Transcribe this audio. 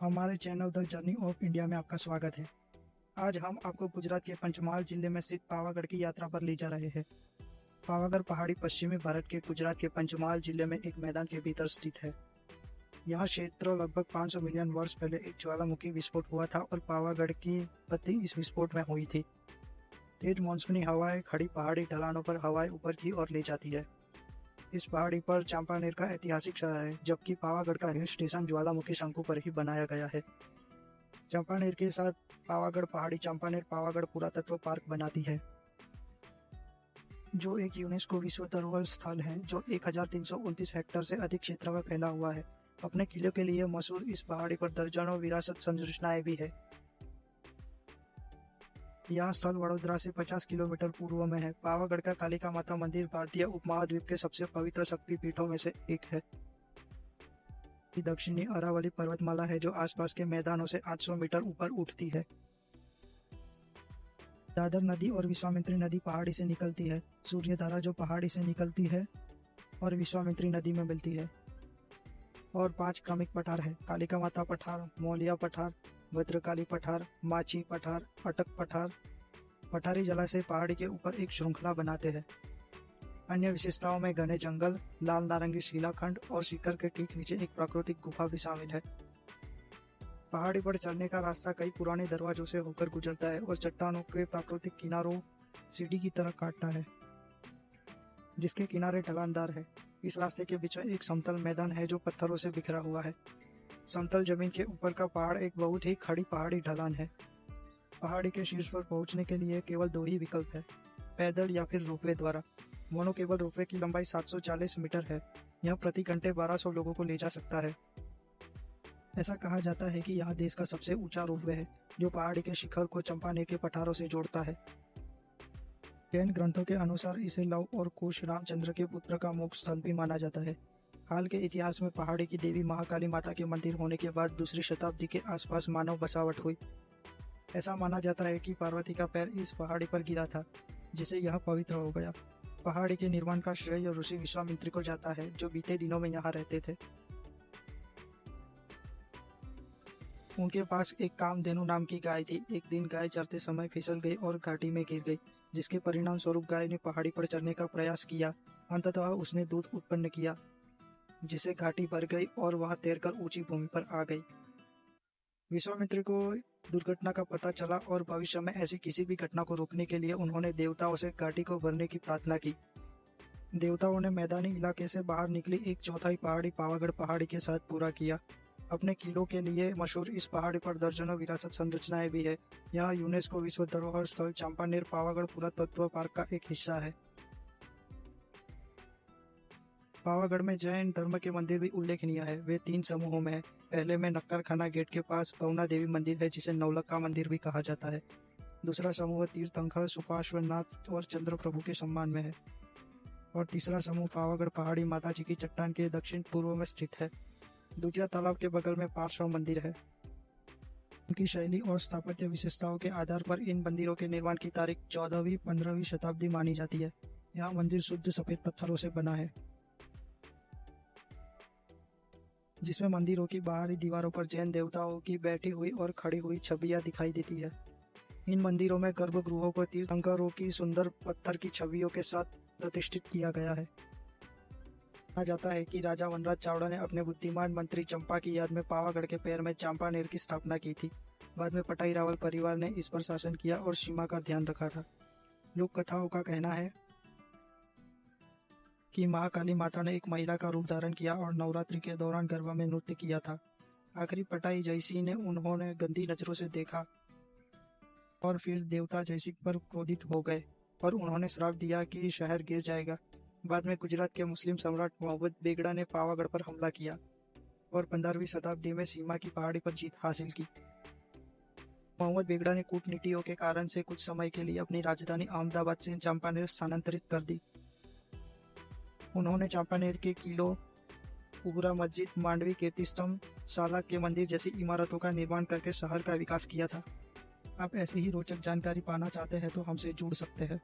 हमारे channel the journey of India में आपका स्वागत है। आज हम आपको गुजरात के पंचमहाल जिले में स्थित पावागढ़ की यात्रा पर ले जा रहे हैं। पावागढ़ पहाड़ी पश्चिमी भारत के गुजरात के पंचमहाल जिले में एक मैदान के भीतर स्थित है। यह क्षेत्र लगभग 500 मिलियन वर्ष पहले एक ज्वालामुखी विस्फोट हुआ था और पावागढ़ की उत्पत्ति इस विस्फोट में हुई थी। तेज मानसूनी हवाएं खड़ी पहाड़ी ढलानों पर हवाएं ऊपर की ओर ले जाती है। इस पहाड़ी पर चांपानेर का ऐतिहासिक शहर है, जबकि पावागढ़ का हिल स्टेशन ज्वालामुखी शंकु पर ही बनाया गया है। चांपानेर के साथ पावागढ़ पहाड़ी चांपानेर पावागढ़ पुरातत्व पार्क बनाती है, जो एक यूनेस्को विश्व धरोहर स्थल है जो 1329 हेक्टेयर से अधिक क्षेत्र में फैला हुआ है। अपने किले के लिए मशहूर इस पहाड़ी पर दर्जनों विरासत संरचनाएं भी है। यह स्थल वडोदरा से 50 किलोमीटर पूर्व में है। पावागढ़ का कालिका माता मंदिर भारतीय उपमहाद्वीप के सबसे पवित्र शक्तिपीठों में से एक है। दक्षिणी अरावली पर्वतमाला है जो आसपास के मैदानों से 800 मीटर ऊपर उठती है। दादर नदी और विश्वामित्री नदी पहाड़ी से निकलती है। सूर्यधारा जो पहाड़ी से निकलती है और विश्वामित्री नदी में मिलती है। और 5 क्रमिक पठार है: कालिका माता पठार, मौलिया पठार, भद्रकाली पठार, माची पठार, अटक पठार। पठारी जलाशय पहाड़ी के ऊपर एक श्रृंखला बनाते हैं। अन्य विशेषताओं में घने जंगल, लाल नारंगी शिलाखंड और शिखर के ठीक नीचे एक प्राकृतिक गुफा भी शामिल है। पहाड़ी पर चढ़ने का रास्ता कई पुराने दरवाजों से होकर गुजरता है और चट्टानों के प्राकृतिक किनारों सीढ़ी की तरह काटता है, जिसके किनारे ढलानदार है। इस रास्ते के बीच में एक समतल मैदान है जो पत्थरों से बिखरा हुआ है। समतल जमीन के ऊपर का पहाड़ एक बहुत ही खड़ी पहाड़ी ढलान है। पहाड़ी के शीर्ष पर पहुंचने के लिए केवल 2 ही विकल्प है: पैदल या फिर रोपवे द्वारा। मोनो केबल रोपवे की लंबाई 740 मीटर है। यह प्रति घंटे 1200 लोगों को ले जा सकता है। ऐसा कहा जाता है कि यह देश का सबसे ऊंचा रोपवे है, जो पहाड़ी के शिखर को चंपानेर के पठारों से जोड़ता है। जैन ग्रंथों के अनुसार इसे लव और कुश रामचंद्र के पुत्र का मोक्ष स्थल भी माना जाता है। हाल के इतिहास में पहाड़ी की देवी महाकाली माता के मंदिर होने के बाद दूसरी शताब्दी के आसपास मानव बसावट हुई। ऐसा माना जाता है कि पार्वती का पैर इस पहाड़ी पर गिरा था, जिससे यह पवित्र हो गया। पहाड़ी के निर्माण का श्रेय ऋषि विश्वामित्र को जाता है, जो बीते दिनों में यहाँ रहते थे। उनके पास एक कामधेनु नाम की गाय थी। एक दिन गाय चरते समय फिसल गई और घाटी में गिर गई, जिसके परिणाम स्वरूप गाय ने पहाड़ी पर चढ़ने का प्रयास किया। अंततः उसने दूध उत्पन्न किया, जिसे घाटी भर गई और वहां तैरकर ऊंची भूमि पर आ गई। विश्वामित्र को दुर्घटना का पता चला और भविष्य में ऐसी किसी भी घटना को रोकने के लिए उन्होंने देवताओं से घाटी को भरने की प्रार्थना की। देवताओं ने मैदानी इलाके से बाहर निकली 1/4 पहाड़ी पावागढ़ पहाड़ी के साथ पूरा किया। अपने किलों के लिए मशहूर इस पहाड़ी पर दर्जनों विरासत संरचनाएं भी है। यह यूनेस्को विश्व धरोहर स्थल चांपानेर पावागढ़ पुरातत्व पार्क का एक हिस्सा है। पावागढ़ में जैन धर्म के मंदिर भी उल्लेखनीय है। वे 3 समूहों में है। पहले में नक्करखाना गेट के पास भवना देवी मंदिर है, जिसे नवलखा मंदिर भी कहा जाता है। दूसरा समूह तीर्थंकर सुपार्श्वनाथ और चंद्र प्रभु के सम्मान में है। और तीसरा समूह पावागढ़ पहाड़ी माता जी की चट्टान के दक्षिण पूर्व में स्थित है। दूधिया तालाब के बगल में पार्श्व मंदिर है। उनकी शैली और स्थापत्य विशेषताओं के आधार पर इन मंदिरों के निर्माण की तारीख 14वीं-15वीं शताब्दी मानी जाती है। यह मंदिर शुद्ध सफेद पत्थरों से बना है, जिसमें मंदिरों की बाहरी दीवारों पर जैन देवताओं की बैठी हुई और खड़ी हुई छवियां दिखाई देती है। इन मंदिरों में गर्भगृहों को तीर्थंकरों की सुंदर पत्थर की छवियों के साथ प्रतिष्ठित किया गया है। कहा जाता है कि राजा वनराज चावड़ा ने अपने बुद्धिमान मंत्री चंपा की याद में पावागढ़ के पैर में चांपानेर की स्थापना की थी। बाद में पटाई रावल परिवार ने इस पर शासन किया और सीमा का ध्यान रखा था। लोक कथाओं का कहना है कि महाकाली माता ने एक महिला का रूप धारण किया और नवरात्रि के दौरान गरबा में नृत्य किया था। आखिरी पटाई जयसिंह ने उन्होंने गंदी नजरों से देखा और फिर देवता जयसिंह पर क्रोधित हो गए और उन्होंने श्राप दिया कि शहर गिर जाएगा। बाद में गुजरात के मुस्लिम सम्राट मोहम्मद बेगड़ा ने पावागढ़ पर हमला किया और 15वीं शताब्दी में सीमा की पहाड़ी पर जीत हासिल की। मोहम्मद बेगड़ा ने कूटनीतियों के कारण से कुछ समय के लिए अपनी राजधानी अहमदाबाद से चांपानेर स्थानांतरित कर दी। उन्होंने चांपानेर के किलों, उगरा मस्जिद, मांडवी कीर्तिस्तंभ, साला के मंदिर जैसी इमारतों का निर्माण करके शहर का विकास किया था। आप ऐसी ही रोचक जानकारी पाना चाहते हैं तो हमसे जुड़ सकते हैं।